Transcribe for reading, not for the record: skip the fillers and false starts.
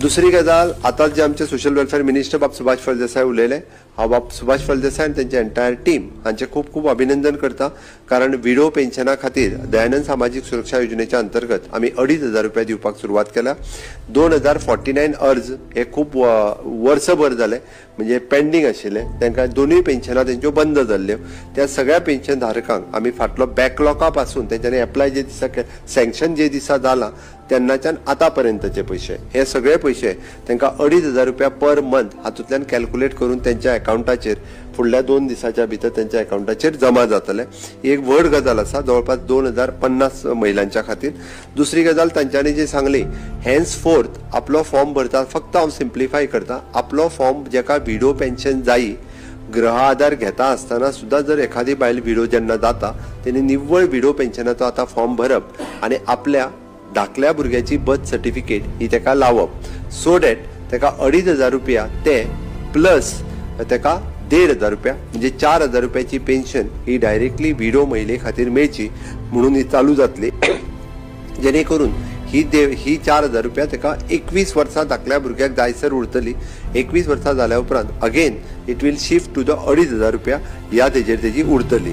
दुसरी गजाल, आतां जे आमचे सोशल वेलफेअर मिनिस्टर बाब सुभाष फळदेसाय उलयले, हांव बाब सुभाष फळदेसाय आनी तेंचे एंटायर टीम हांचे खूब खूब अभिनंदन करता. कारण विडो पेन्शना खातीर दयानंद सामाजीक सुरक्षा योजनेच्या अंतर्गत आमी 2,500 रुपया दिवपाक सुरवात केल्या. 2049 अर्ज हे खूब वर्सभर जाले, म्हणजे पेंडींग आशिल्ले, तांकां दोनूय पेन्शनां तेंच्यो बंद जाल्ल्यो. त्या सगळ्या पेन्शन धारकांक आमी फाटलो बॅकलॉका पासून तेंच्यांनी एप्लाय जे दिसा सँक्शन जे दिसा जाला तेन्नाच्यान आतां पर्यंतचे पयशे, हे सगळे पयशे तांकां 2,500 रुपया पर मंथ हातूंतल्यान कॅल्क्युलेट करून तेंच्या अकाउंटाचेर फुडल्या 2 दिसाच्या भितर तेंच्या अकाउंटाचेर जमा जातले. ही एक व्हड गजाल आसा जवळपास 2,050 महिलांच्या खातीर. दुसरी गजाल तांच्यांनी जी सांगली, हेन्स फोर्थ आपलो फॉर्म भरता, फक्त हांव सिम्प्लिफाय करता, आपलो फॉर्म जेका विडो पेन्शन जायी गृह आधार घेता आसतना सुद्धा जर एखादी बायल विडो जेन्ना जाता तेणी निव्वळ विडो पेन्शनाचो आतां फॉर्म भरप आनी आपल्या धाकल्या भुरग्याची बर्थ सर्टिफिकेट ही तेका लावप, सो डॅट तेका 2,500 रुपया ते प्लस तेका 1,500 रुपया म्हणजे 4,000 रुपयाची पेन्शन ही डायरेक्टली विडो महिले खातीर मेळची म्हणून ही चालू जातली. जेणे करून ही 4,000 रुपया तेका 21 वर्सां धाकल्या भुरग्याक जायसर उरतली. 21 वर्सां जाल्या उपरांत again it will shift to the 2,500 रुपया ह्या तेजेर तेजी उरतली.